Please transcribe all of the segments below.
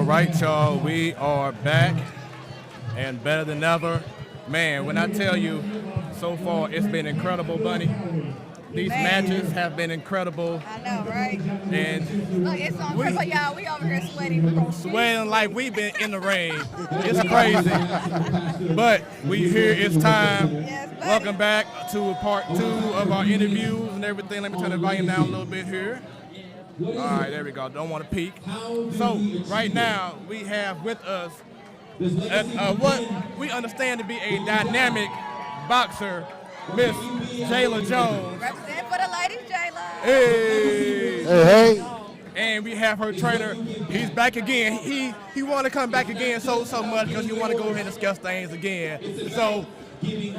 All right, y'all, we are back and better than ever. Man, when I tell you, so far it's been incredible, Bunny. These matches have been incredible. I know, right? And look, it's on purpose, y'all. We over here sweating. Sweating like we've been in the rain. It's crazy. But we here, it's time. Yes, welcome back to part 2 of our interviews and everything. Let me turn the volume down a little bit here. All right, there we go. Don't want to peek. So right now we have with us what we understand to be a dynamic boxer, Miss Jayla Jones. Represent for the ladies, Jayla. Hey. Hey. And we have her trainer. He's back again. He want to come back again so much because he want to go ahead and discuss things again. So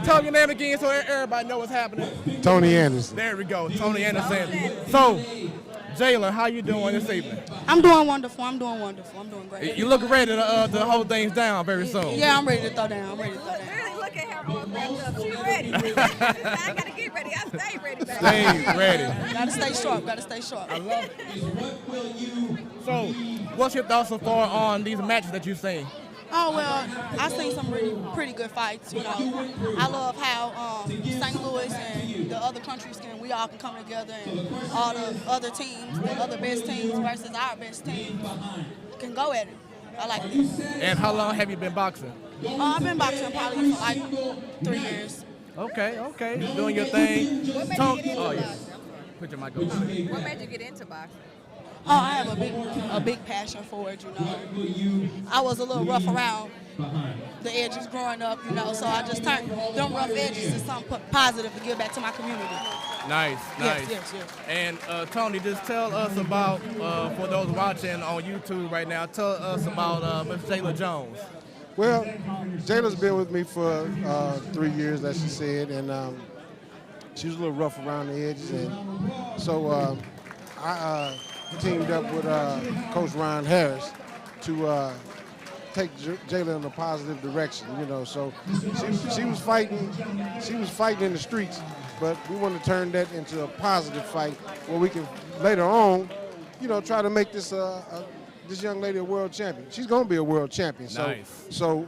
tell your name again so everybody know what's happening. Tony Anderson. There we go, Tony Anderson. So, Jayla, how you doing this evening? I'm doing wonderful. I'm doing great. You look ready to hold things down very soon. Yeah, I'm ready to throw down. Really look at her all wrapped up. She ready. I gotta get ready. I stay ready, baby. Stay ready. Gotta stay sharp. I love it. So, what's your thoughts so far on these matches that you've seen? Oh, well, I've seen some pretty good fights, you know. I love how St. Louis and the other countries we all can come together and all the other teams, the other best teams versus our best teams can go at it. I like this. And how long have you been boxing? I've been boxing probably for like 3 years. Okay. Doing your thing. What made you get into boxing? Put your mic over. What made you get into boxing? Oh, I have a big passion for it, you know. I was a little rough around the edges growing up, you know, so I just turned them rough edges to something positive to give back to my community. Nice. Yes. And Tony, just tell us about, for those watching on YouTube right now, tell us about Miss Jayla Jones. Well, Jayla's been with me for 3 years, as she said, and she was a little rough around the edges, and so I teamed up with Coach Ron Harris to take Jayla in a positive direction, you know. So she was fighting in the streets, but we want to turn that into a positive fight where we can later on, you know, try to make this this young lady a world champion. She's gonna be a world champion. So, nice. So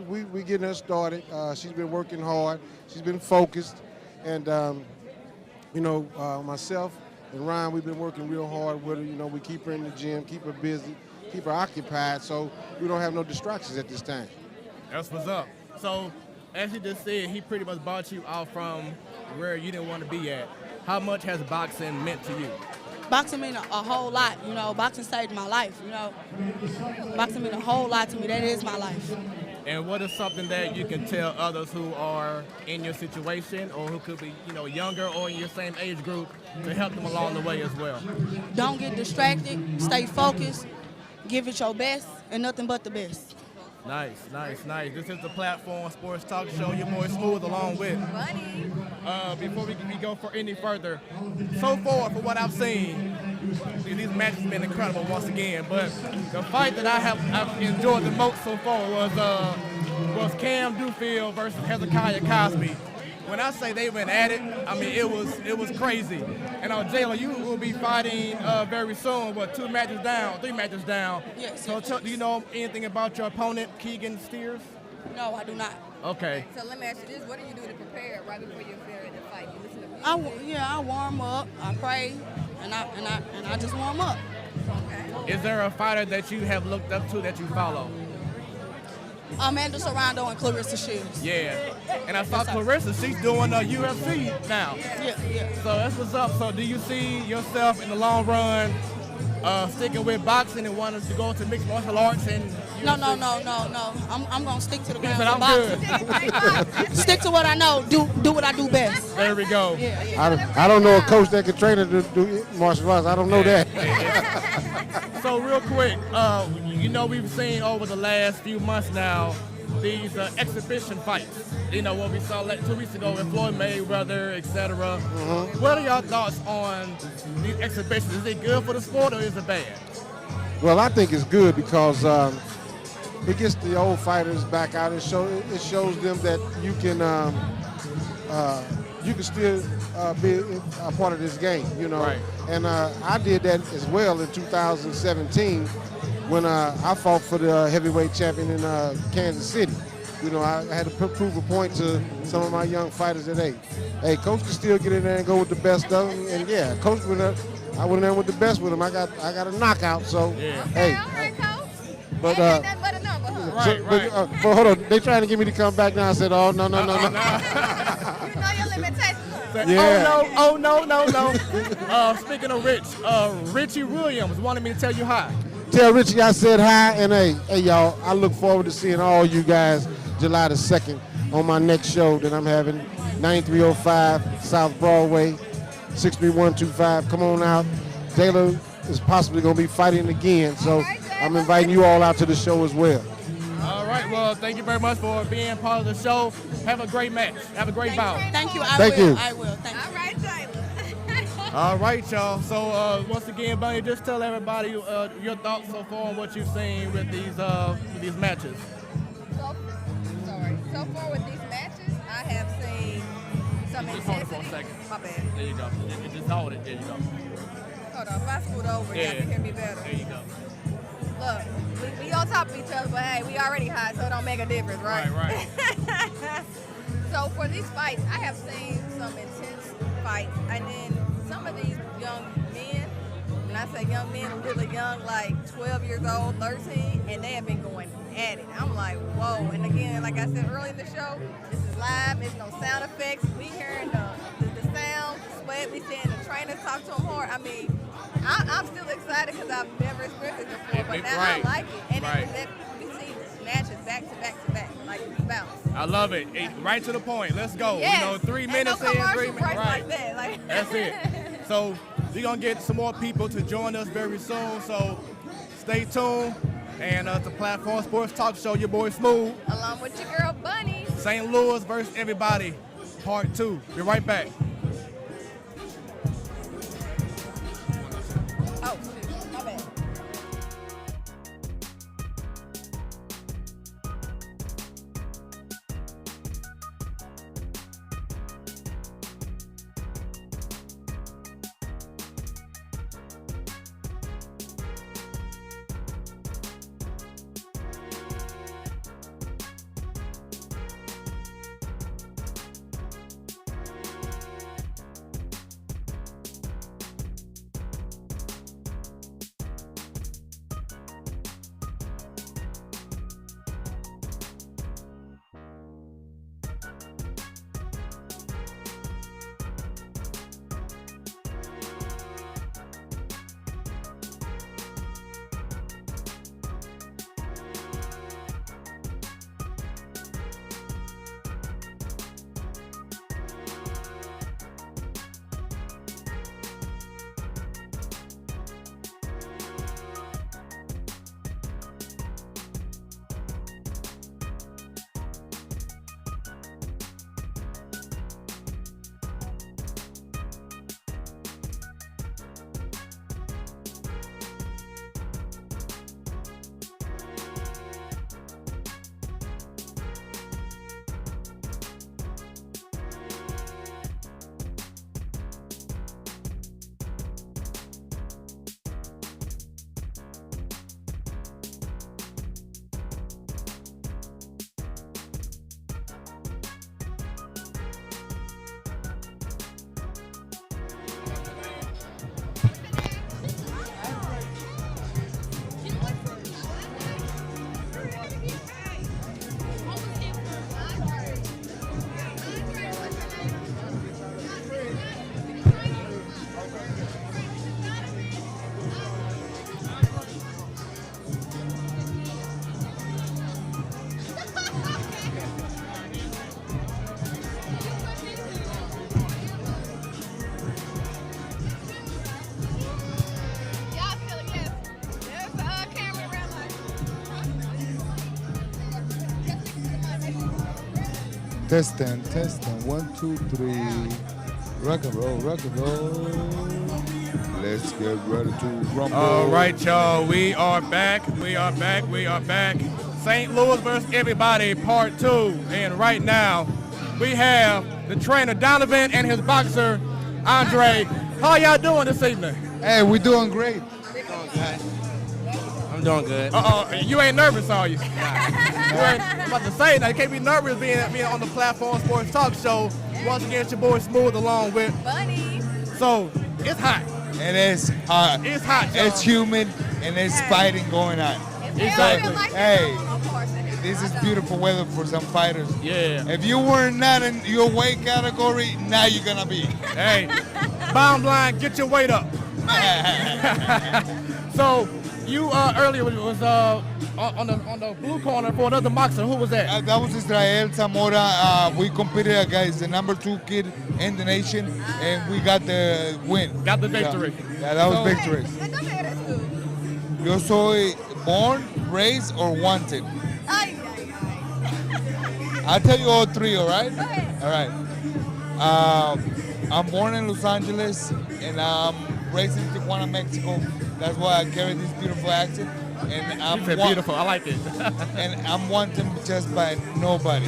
we getting her started. She's been working hard. She's been focused, and you know, myself and Ryan, we've been working real hard with her. You know, we keep her in the gym, keep her busy, keep her occupied, so we don't have no distractions at this time. That's what's up. So, as you just said, he pretty much bought you out from where you didn't want to be at. How much has boxing meant to you? Boxing mean a whole lot, you know. Boxing saved my life, you know. Boxing mean a whole lot to me. That is my life. And what is something that you can tell others who are in your situation or who could be, you know, younger or in your same age group to help them along the way as well? Don't get distracted. Stay focused. Give it your best and nothing but the best. Nice. This is the Platform Sportstalk Show. Your boy Smooth along with Buddy. Before we go for any further, so far for what I've seen, these matches have been incredible once again. But the fight that I've enjoyed the most so far was Cam Duffield versus Hezekiah Cosby. When I say they went at it, I mean it was crazy. And Jayla, you will be fighting very soon. What, 3 matches down? Yes. So do you know anything about your opponent, Keegan Steers? No, I do not. Okay. So let me ask you this: what do you do to prepare right before you appear in the fight? You listen to music? I warm up. I pray, and I just warm up. Okay. Is there a fighter that you have looked up to that you follow? Amanda Serrano and Clarissa Shields. Yeah. And I saw Clarissa, she's doing UFC now. Yeah. So that's what's up. So do you see yourself in the long run sticking with boxing and wanting to go to mixed martial arts? And No. I'm going to stick to the ground but with I'm boxing. good. Stick to what I know. Do what I do best. There we go. Yeah. I don't know a coach that can train her to do martial arts. I don't know that. So real quick, you know, we've seen over the last few months now these exhibition fights. You know, what we saw 2 weeks ago with Floyd Mayweather, etc. Mm-hmm. What are your thoughts on these exhibitions? Is it good for the sport or is it bad? Well, I think it's good because it gets the old fighters back out. It shows them that you can still be a part of this game, you know. Right. And I did that as well in 2017 when I fought for the heavyweight champion in Kansas City. You know, I had to prove a point to some of my young fighters that, hey, Coach can still get in there and go with the best of them. And yeah, Coach went up. I went in there with the best with him. I got a knockout. So hey, all right, Coach. but Ain't nothing but a number, huh? Right. But hold on, they trying to get me to come back now. I said, oh no. You know your limitations. Yeah. Oh no. Speaking of Rich, Richie Williams wanted me to tell you hi. Tell Richie I said hi, and hey y'all, I look forward to seeing all you guys July the 2nd on my next show that I'm having, 9305 South Broadway, 63125. Come on out. Jayla is possibly going to be fighting again, so I'm inviting you all out to the show as well. All right, well, thank you very much for being part of the show. Have a great match. Have a great bout. Thank you. Thank you. I will. Thank you. All right, Jayla. All right, y'all. So once again, Bunny, just tell everybody your thoughts so far on what you've seen with these matches. So far with these matches, I have seen some Just hold it for a intensity. second. My bad. There you go. Just hold it. There you go. Hold on, if I scoot over, y'all can hear me better. There you go. Look, we on top of each other, but hey, we already hot, so it don't make a difference, right? Right. So for these fights, I have seen some intense fights, and then some of these young men, when I say young men, really young, like 12 years old, 13, and they have been going at it. I'm like, whoa. And again, like I said earlier in the show, this is live, there's no sound effects. We hearing the sound, the sweat, we seeing the trainers talk to them hard. I mean, I'm still excited because I've never experienced it before, but now I like it. And then we see matches back to back to back, like we bounce. I love it. Right to the point. Let's go. Yes. You know, 3 minutes Ain't no in, 3 commercial minutes. break Right. like that. Like That's it. So we're going to get some more people to join us very soon. So stay tuned. And it's the Platform Sports Talk Show, your boy Smooth. Along with your girl Bunny. St. Louis versus everybody, part 2. Be right back. Oh, shoot, my bad. Testing. 1, 2, 3. Rock and roll. Let's get ready to rumble. All right, y'all. We are back. St. Louis versus everybody, part 2. And right now, we have the trainer, Denivan, and his boxer, Andre. How y'all doing this evening? Hey, we're doing great. I'm doing good. You ain't nervous, are you? I'm about to say that you can't be nervous being on the Platform Sports Talk Show. Once again, it's your boy Smooth along with Bunny. So it's hot. It is hot. It's hot, y'all. It's humid, and it's fighting going on. Exactly. This is beautiful weather for some fighters. Yeah. If you were not in your weight category, now you're gonna be. Hey, bottom line, get your weight up. So you earlier was on the blue corner for another boxer. Who was that? That was Israel Zamora. We competed against the number 2 kid in the nation, and we got the win. Got the victory. Yeah, that was victory. Yo soy born, raised, or wanted. I'll tell you all 3, all right? Go ahead. All right. I'm born in Los Angeles, and I'm raised in Tijuana, Mexico. That's why I carry this beautiful accent. And I'm beautiful. I like it. And I'm wanted just by nobody.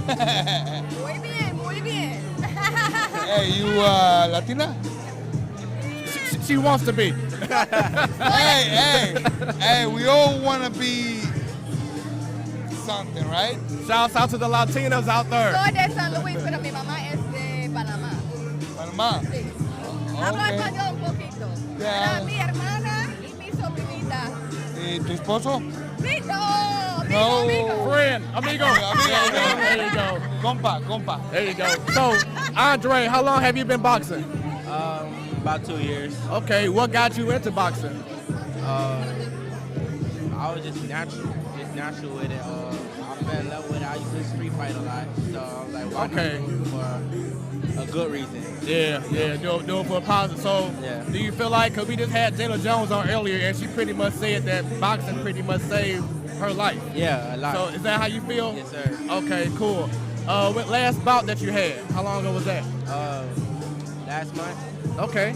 Muy bien, muy bien. Hey, you Latina? She wants to be. Hey, we all want to be something, right? Shouts out to the Latinos out there. Soy de San Luis, pero mi mamá es de Panamá. Panamá? Sí. Hablo Okay. español un poquito. Yeah. Era mi hermana y mi sobrinita. ¿Y tu esposo? Sí, no, amigo. Friend, amigo. There you go. Compa. There you go. So, Andre, how long have you been boxing? About 2 years. Okay, what got you into boxing? I was just natural with it. I fell in love with it. I used to street fight a lot, so I was like, why Okay. not do it for a good reason? Yeah, do it for a positive. So, Yeah. do you feel like, because we just had Jayla Jones on earlier, and she pretty much said that boxing pretty much saved her life. Yeah, a lot. So, is that how you feel? Yes, sir. Okay, cool. What last bout that you had, how long ago was that? Last month, Okay.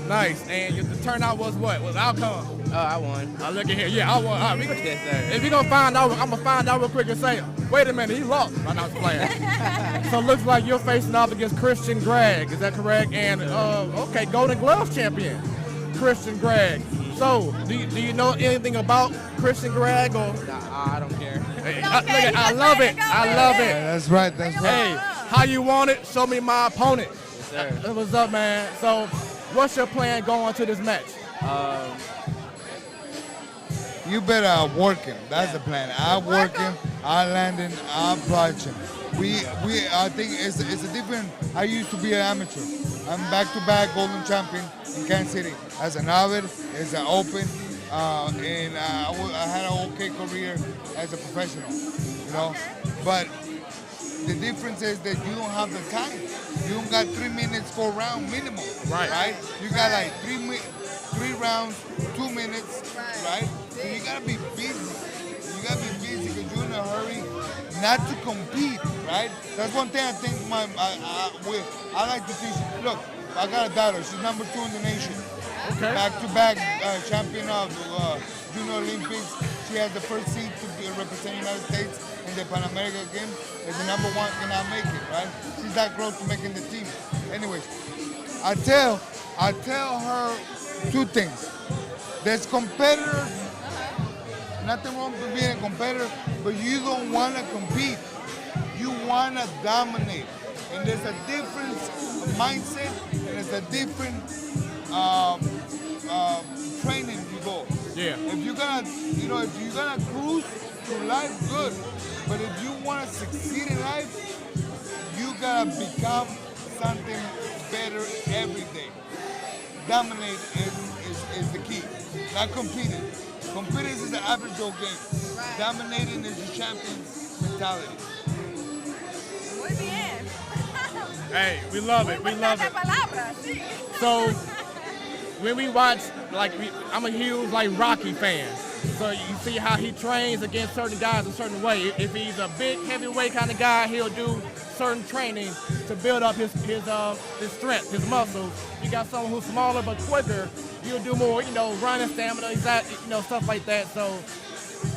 Nice. And the turnout was what? Was outcome? I won. Look at here. Yeah, I won. All right, Yes, sir. if you're going to find out, I'm going to find out real quick and say, wait a minute, he lost. I'm not playing. So it looks like you're facing off against Christian Gregg. Is that correct? And, okay, Golden Gloves champion, Christian Gregg. So, do you know anything about Christian Gregg? Or? I don't care. Hey, I love it. I love it. Yeah, that's right. Hey, how you want it? Show me my opponent. Yes, sir. What's up, man? So, what's your plan going to this match? You better work him. That's the plan. I work him. I landing. I approaching. I think it's a different. I used to be an amateur. I'm back-to-back golden champion in Kansas City. As an avid, as an open, and I had an okay career as a professional. You know, but the difference is that you don't have the time. You don't got 3 minutes for a round minimum. Right. You got like 3 rounds, 2 minutes. Right. So you gotta be busy. You gotta be busy because you're in a hurry not to compete. Right. That's one thing I think I like to teach. Look, I got a daughter. She's number 2 in the nation. Okay. Back-to-back champion of Junior Olympics. She has the first seat to represent the United States in the Pan American Games. As the number 1 cannot make it, right? She's that close to making the team. Anyways, I tell her 2 things. There's competitors. Nothing wrong with being a competitor, but you don't want to compete. You want to dominate. And there's a different mindset, and there's a different training you go. Yeah. If you're gonna cruise through life, good. But if you want to succeed in life, you gotta become something better every day. Dominate is the key. Not competing. Competing is the average Joe game. Right. Dominating is the champion's mentality. Muy bien. Hey, we love it. We love it. Palabras, sí. So, when we watch, I'm a huge Rocky fan. So you see how he trains against certain guys a certain way. If he's a big heavyweight kind of guy, he'll do certain training to build up his strength, his muscles. You got someone who's smaller but quicker, you'll do more, running, stamina, stuff like that. So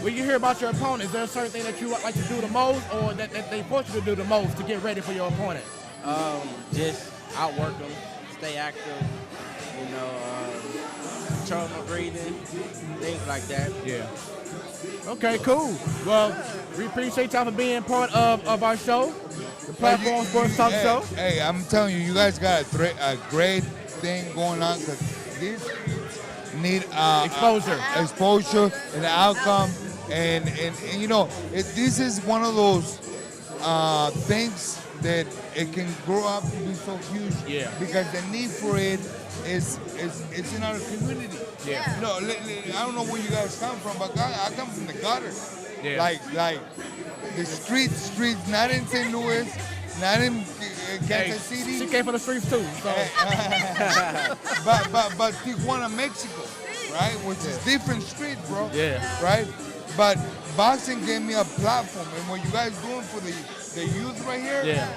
when you hear about your opponent, is there a certain thing that you like to do the most, or that they force you to do the most to get ready for your opponent? Just outwork them, stay active, control my breathing, things like that. Yeah. Okay, cool. Well, we appreciate y'all for being part of our show, the Platform Sportstalk Show. Hey, I'm telling you, you guys got a great thing going on because these need exposure and outcome, and you know, this is one of those things that it can grow up to be so huge. Yeah. Because the need for it is in our community. Yeah. You know, I don't know where you guys come from, but I come from the gutter. Yeah. Like the streets, not in St. Louis, not in Kansas City. She came from the streets too. So. but Tijuana, Mexico, right? Which is different street, bro. Yeah. Right? But boxing gave me a platform, and what you guys doing for the youth right here? Yeah.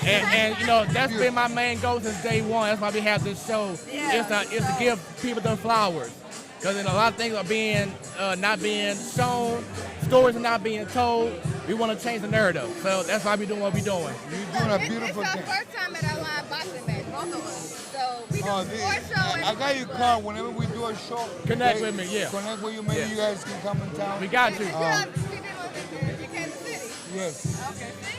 And you know, that's been my main goal since day one. That's why we have this show. Yeah. It's to give people their flowers. Because a lot of things are being not being shown, stories are not being told. We want to change the narrative. So that's why we're doing what we're doing. You're doing a beautiful It's our thing. first time at our live boxing match, both of us. So we do Oh, sports show. I got your card. Whenever we do a show, Connect with me, yeah. Connect with you. Maybe Yeah. you guys can come in town. We got you. You in Kansas City? Yes. Okay, see?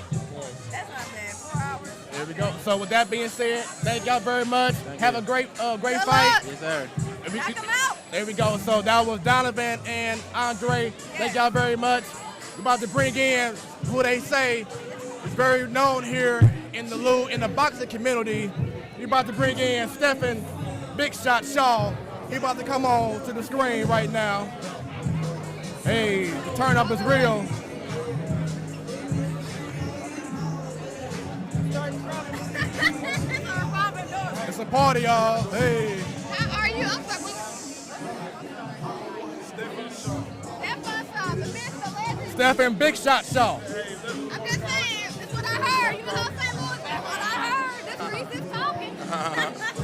That's not bad. 4 hours. There we go. So with that being said, thank y'all very much. Have a great Good fight. luck. Yes, sir. Knock 'em out. There we go. So that was Denivan and Andre. Thank y'all very much. We're about to bring in who they say is very known here in the boxing community. We're about to bring in Stephen Big Shot Shaw. He about to come on to the screen right now. Hey, the turn up is real. It's a party, y'all. Hey. How are you? I'm sorry. Stephen Shaw, the myth, the legend. Stephen Big Shot Shaw. I'm just saying, that's what I heard. You know what I'm saying, Louis? That's what I heard. That's Reese's talking.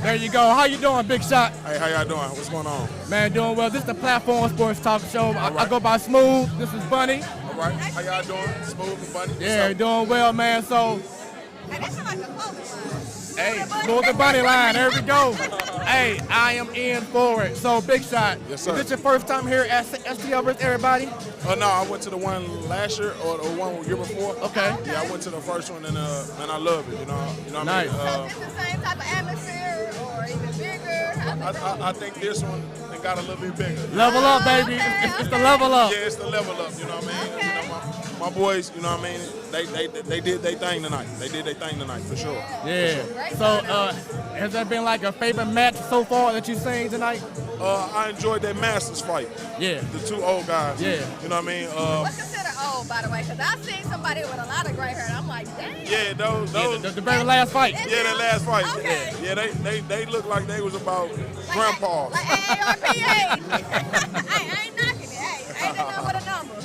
There you go. How you doing, Big Shot? Hey, how y'all doing? What's going on? Man, doing well. This is the Platform Sports Talk Show. I go by Smooth. This is Bunny. All right. How y'all doing? Smooth and Bunny? Yeah, doing well, man. So, Hey, that sounds like a clothing line. hey, Smooth and Bunny line. There we go. Hey, I am in for it. So, Big Shot. Yes, sir. Is this your first time here at STL versus everybody? No, I went to the one last year or the one year before. Okay. Yeah, I went to the first one and I love it. You know what Nice. I So mean? this is the same type of atmosphere or even bigger? How's it going? I think this one it got a little bit bigger. Level up, baby. It's the level up. Yeah, it's the level up. You know what I mean? Okay. You know, my boys. You know what I mean? They did their thing tonight. They did their thing tonight for sure. Yeah. So, has there been like a favorite match so far that you've seen tonight? I enjoyed that Masters fight. Yeah. The two old guys. Yeah. You know what I mean? What's considered old, by the way? Because I've seen somebody with a lot of gray hair, and I'm like, damn. Yeah, those. The very last fight. Yeah, that last fight. Okay. Yeah, they look like they was about grandpa. Like AARP age. I ain't knocking it. Hey, ain't nothing but a number.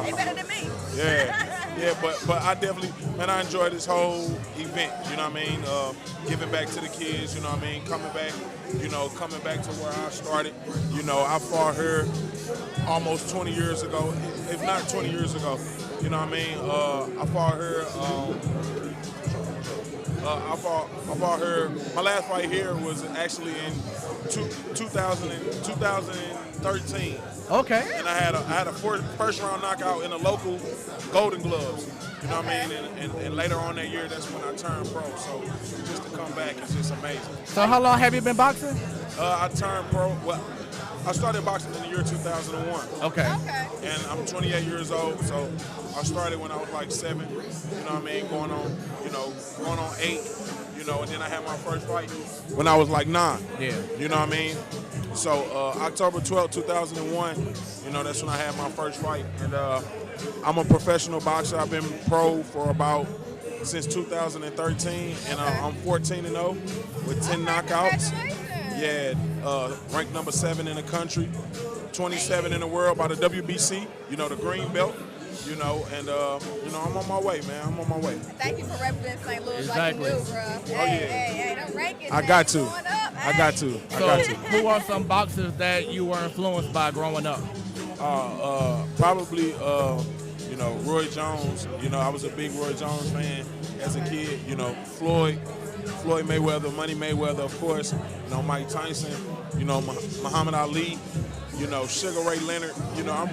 They better than me. Yeah, but I definitely, man, I enjoy this whole event. You know what I mean? Giving back to the kids. You know what I mean? Coming back to where I started. You know, I fought here almost 20 years ago, if not 20 years ago. You know what I mean? I fought here. I fought her. My last fight here was actually in 2013. Okay. And I had a first round knockout in the local Golden Gloves. You know what I mean? And later on that year, that's when I turned pro. So just to come back is just amazing. So how long have you been boxing? I turned pro. Well, I started boxing in the year 2001. Okay. And I'm 28 years old, so I started when I was like 7. You know what I mean? Going on 8. You know, and then I had my first fight when I was like 9. Yeah. You know what I mean? So October 12, 2001, you know, that's when I had my first fight. And I'm a professional boxer. I've been pro for since 2013, and I'm 14-0 with 10 knockouts. Yeah, ranked number 7 in the country, 27 in the world by the WBC. You know, the green belt. You know, and you know, I'm on my way, man. I'm on my way. Thank you for representing St. Louis Exactly. like you do, bro. Hey, them rankings, I man, got to. going up. I got to. Who are some boxers that you were influenced by growing up? Probably, you know, Roy Jones. You know, I was a big Roy Jones fan as a kid. You know, Floyd Floyd Mayweather, Money Mayweather, of course, you know, Mike Tyson, you know, Muhammad Ali, you know, Sugar Ray Leonard, you know, I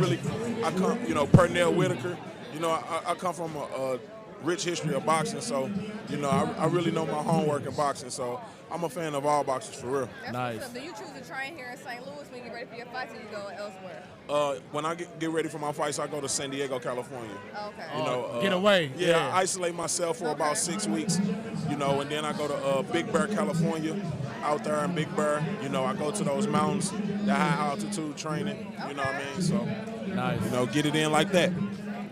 come, you know, Pernell Whitaker, you know, I come from a rich history of boxing, so, you know, I really know my homework in boxing, so I'm a fan of all boxers for real. Nice. So do you choose to train here in St. Louis when you get ready for your fights, or you go elsewhere? When I get ready for my fights, I go to San Diego, California. Okay. You know, get away. Yeah, I isolate myself for about 6 weeks, you know, and then I go to Big Bear, California, out there in Big Bear. You know, I go to those mountains, the high altitude training, you know what I mean? So, nice. You know, get it in like that.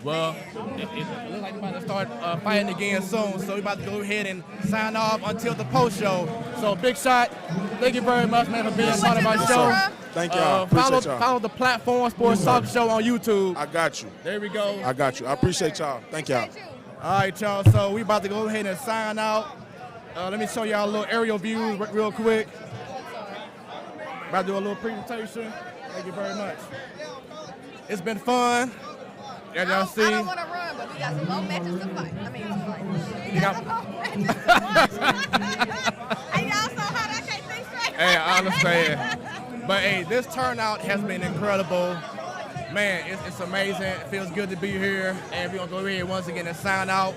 Well, it looks like we're about to start fighting again soon, so we're about to go ahead and sign off until the post show. So, Big Shot, thank you very much, man, for being part of our show. Thank y'all. Appreciate y'all. Follow the Platform Sportstalk Show on YouTube. I got you. There we go. I got you. I appreciate y'all. Thank y'all. All right, y'all. So we about to go ahead and sign out. Let me show y'all a little aerial view real quick. About to do a little presentation. Thank you very much. It's been fun. As y'all see. I don't want to run, but we got some more matches to fight. I mean, we got some more matches to watch. Hey, y'all so hot I can't think straight. Hey, I understand. But, hey, this turnout has been incredible. Man, it's amazing. It feels good to be here. And we're going to go ahead once again and sign out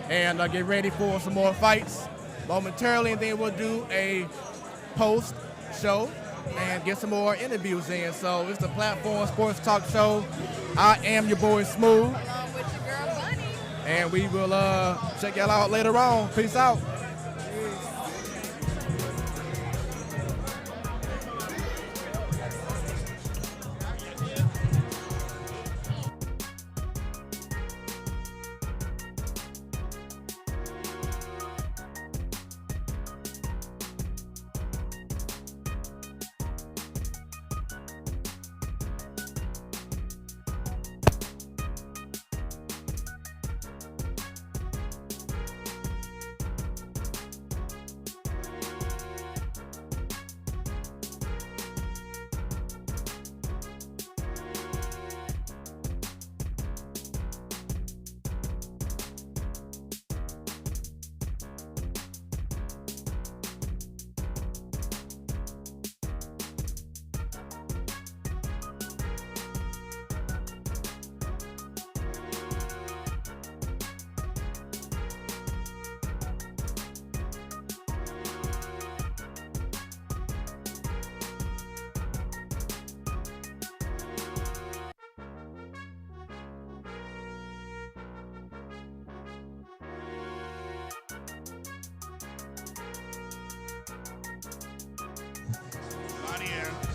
and get ready for some more fights momentarily. And then we'll do a post show and get some more interviews in. So it's the Platform Sports Talk Show. I am your boy Smooth. Along with your girl Bunny. And we will check y'all out later on. Peace out.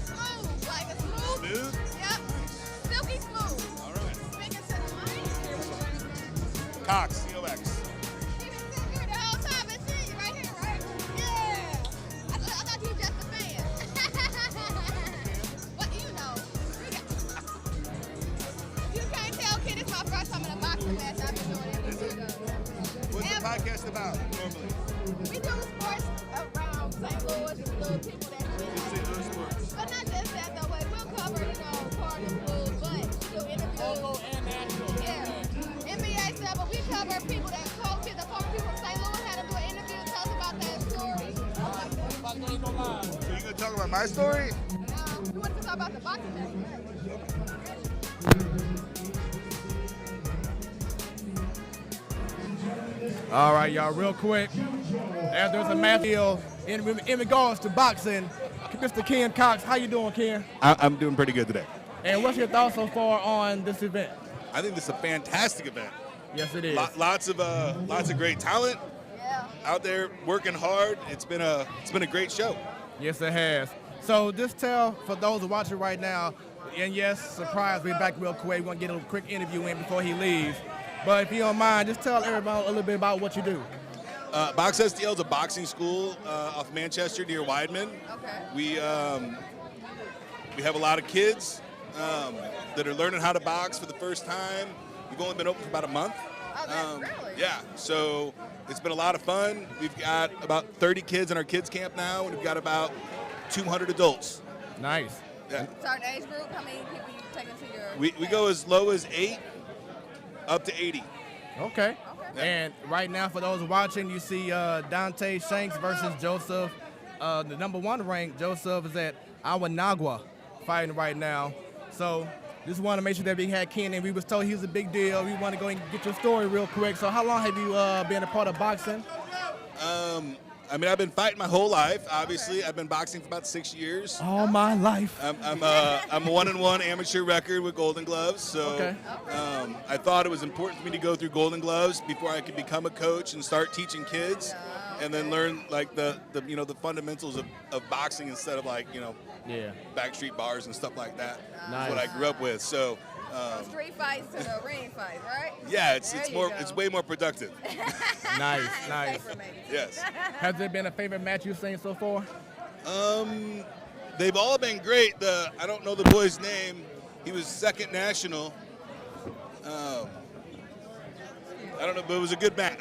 Smooth, like a smooth. Yep. Silky smooth. All right. Speaking to the mic. Cox, COX. He been sitting here the whole time and seeing you right here, right? Yeah. I thought you were just a fan. But you know, you can't tell, kid, it's my first time in a boxing match. I've been doing it every year. What's the podcast about normally? We do sports around St. Louis and little people that St. Louis sports. but not just that though, like we'll cover, you know, Cardinals, Blues, but we do interviews. Yeah. NBA stuff, but we cover people that coaches, the former people from St. Louis had to do an interview and tell us about that story. So you gonna talk about my story? We wanted to talk about the boxing match. All right, y'all, real quick. As there's a match deal in regards to boxing, Mr. Ken Cox, how you doing, Ken? I'm doing pretty good today. And what's your thoughts so far on this event? I think this is a fantastic event. Yes, it is. Lots of great talent out there working hard. It's been a great show. Yes, it has. So just tell, for those who are watching right now, and yes, surprise, we're back real quick. We're going to get a quick interview in before he leaves. But if you don't mind, just tell everybody a little bit about what you do. Box STL is a boxing school off Manchester near Weidman. Okay. We have a lot of kids that are learning how to box for the first time. We've only been open for about a month. Oh, that's really? Yeah, so it's been a lot of fun. We've got about 30 kids in our kids camp now, and we've got about 200 adults. Nice. Yeah. Certain age group, how many people you taking to your We go as low as 8 up to 80. Okay. And right now, for those watching, you see Dante Shanks versus Joseph. The #1 ranked Joseph is at Awanagwa fighting right now. So just want to make sure that we had Ken, and we was told he was a big deal. We want to go and get your story real quick. So how long have you been a part of boxing? I mean, I've been fighting my whole life. Obviously, I've been boxing for about 6 years. All my life. I'm a 1-1 amateur record with Golden Gloves. So I thought it was important for me to go through Golden Gloves before I could become a coach and start teaching kids, and then learn like the fundamentals of boxing instead of like backstreet bars and stuff like that. Nice. That's what I grew up with. So. Street fights to the ring fights, right? Yeah, it's way more productive. Nice. Yes. Has there been a favorite match you've seen so far? They've all been great. I don't know the boy's name. He was second national. I don't know, but it was a good match.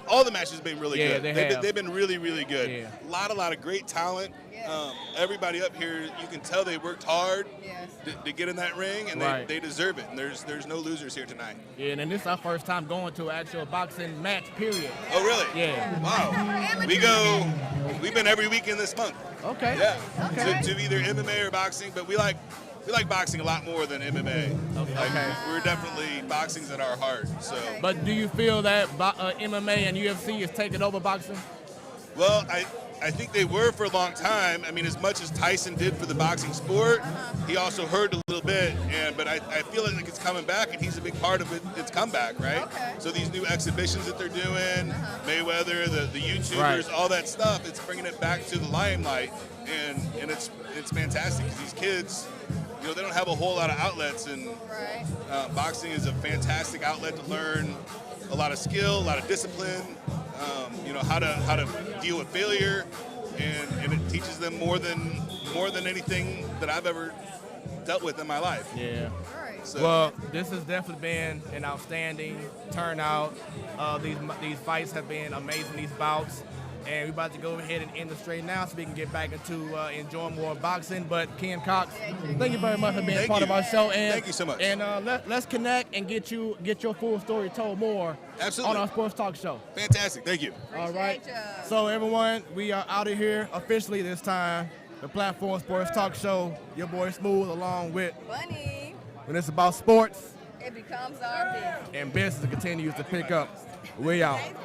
All the matches have been really good. They've been really, really good. Yeah. A lot of great talent. Everybody up here, you can tell they worked hard to get in that ring, and they deserve it. And there's no losers here tonight. Yeah, and this is our first time going to an actual boxing match, period. Oh, really? Yeah. Wow. We've been every weekend this month. Okay. Yeah. Okay. To either MMA or boxing, but we like boxing a lot more than MMA. Okay. We're definitely boxing's at our heart. So. But do you feel that MMA and UFC is taking over boxing? Well, I think they were for a long time. I mean, as much as Tyson did for the boxing sport, he also hurt a little bit. But I feel like it's coming back, and he's a big part of its comeback, right? Okay. So these new exhibitions that they're doing, Mayweather, the YouTubers, all that stuff, it's bringing it back to the limelight, and it's fantastic because these kids, they don't have a whole lot of outlets, and boxing is a fantastic outlet to learn a lot of skill, a lot of discipline. How to deal with failure, and it teaches them more than anything that I've ever dealt with in my life. Yeah. So. Well, this has definitely been an outstanding turnout. These fights have been amazing, these bouts. And we're about to go ahead and end the straight now so we can get back into enjoying more boxing. But Ken Cox, thank you very much for being part of our show. And thank you so much. And let's connect and get your full story told more on our Sports Talk Show. Fantastic. Thank you. All right. So everyone, we are out of here officially this time. The Platform Sports Talk Show. Your boy Smooth along with Bunny. When it's about sports, it becomes our business. And business continues to pick up. We out. Thanks,